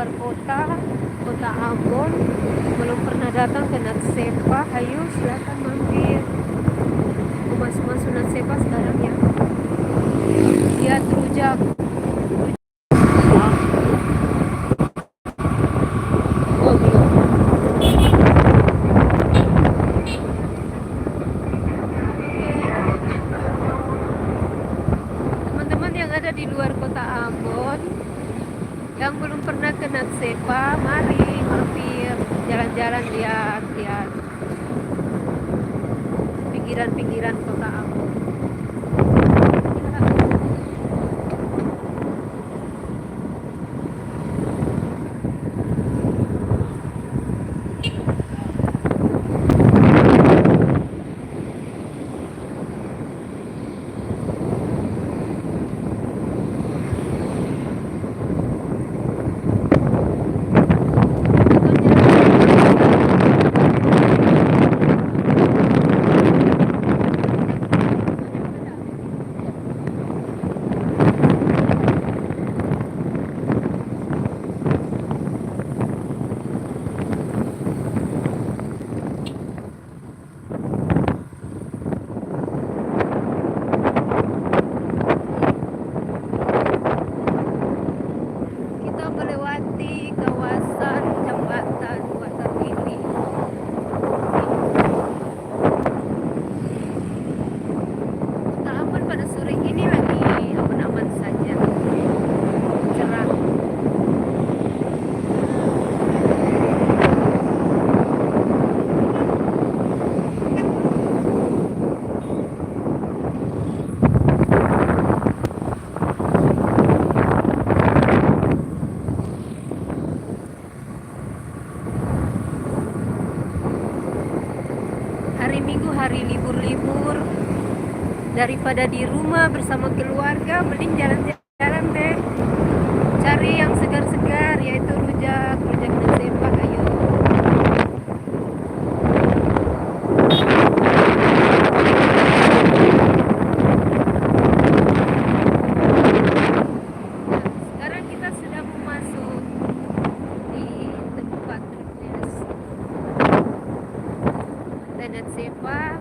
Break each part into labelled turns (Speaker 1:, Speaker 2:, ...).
Speaker 1: luar kota, kota Ambon, belum pernah datang ke Natsepa, ayo silakan mampir. Masuk Natsepa sekarang ya. Lihat rujak. Oh belum. Teman-teman yang ada di luar kota Ambon, yang belum pernah ke Natsepa, mari mampir, jalan-jalan, lihat pinggiran-pinggiran kota Ambon. Kita melewati kawasan jembatan Waterwili. Kota Ambon pada sore ini lagi aman-aman saja, cerah. Hari Minggu, hari libur-libur, daripada di rumah bersama keluarga, mending jalan-jalan deh, cari yang segar-segar, yaitu rujak Natsepa. Ayo sekarang kita sudah masuk di tempat refresh Natsepa.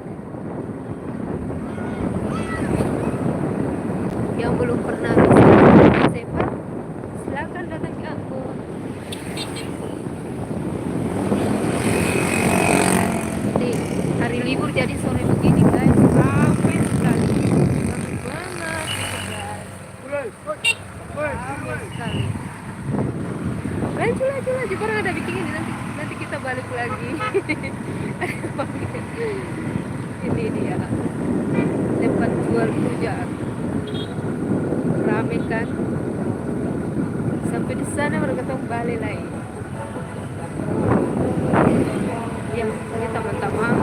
Speaker 1: Yang belum pernah ke Natsepa, silakan datang ke Ambon. Nih, hari libur jadi sore begini guys, ramai sekali, ramai sekali. Laju, baru ada bikin ini, nanti kita balik lagi. Ini dia tempat jual rujak, rame kan, sampai di sana baru ketemu balik lagi. Ya, ini teman-teman.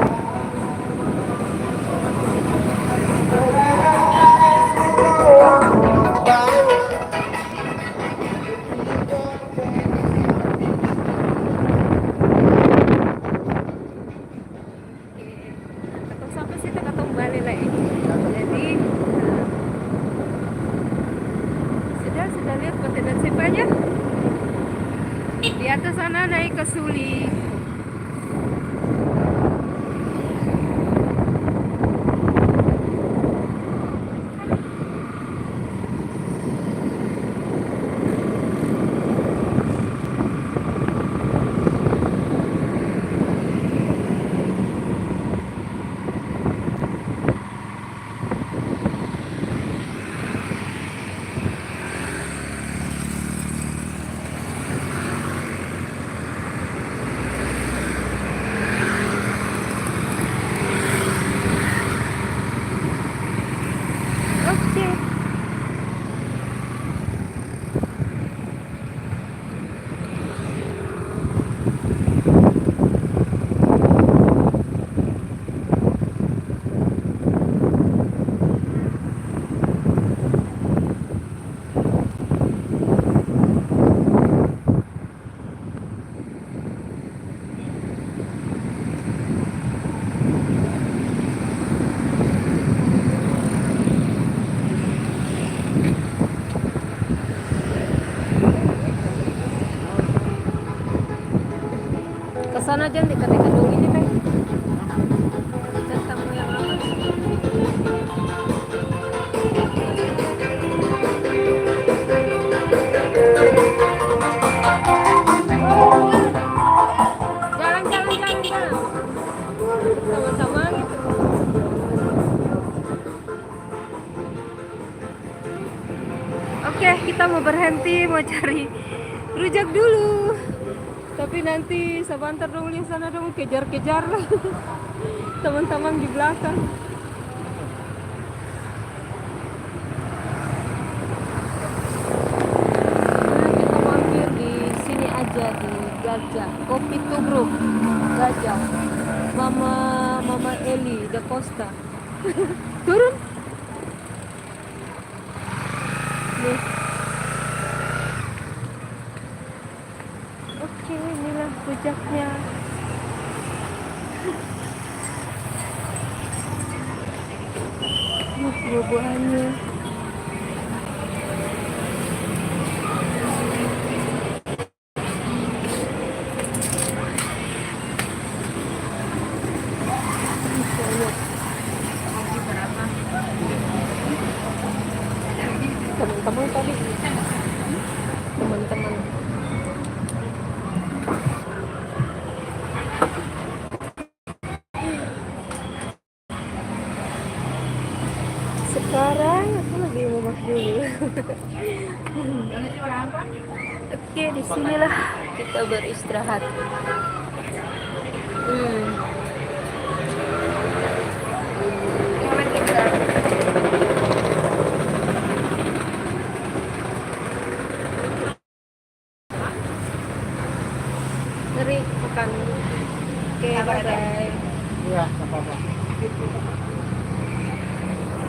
Speaker 1: Sampai situ ketemu balik lagi. Jadi sudah lihat kota Natsepanya. Di atas sana naik ke Suli. Sana aja dekat-dekat dulu ini teh. Dan tamu yang lama. Jalan. Sama-sama gitu. Oke, kita mau berhenti, mau cari rujak dulu. Tapi nanti sebentar dong di sana dong kejar-kejar teman-teman di belakang. Nah, kita mampir di sini aja di Gajah, Kopi Tubruk Gajah. Mama Eli da Costa. Turun. Nih. Oke, inilah rujaknya. Buah-buahannya. Teman-teman tadi. Teman-teman. Sekarang aku lagi mau makan dulu. Oke, disinilah kita beristirahat. Ngeri makan. Oke, bye-bye.
Speaker 2: Iya, nggak apa-apa.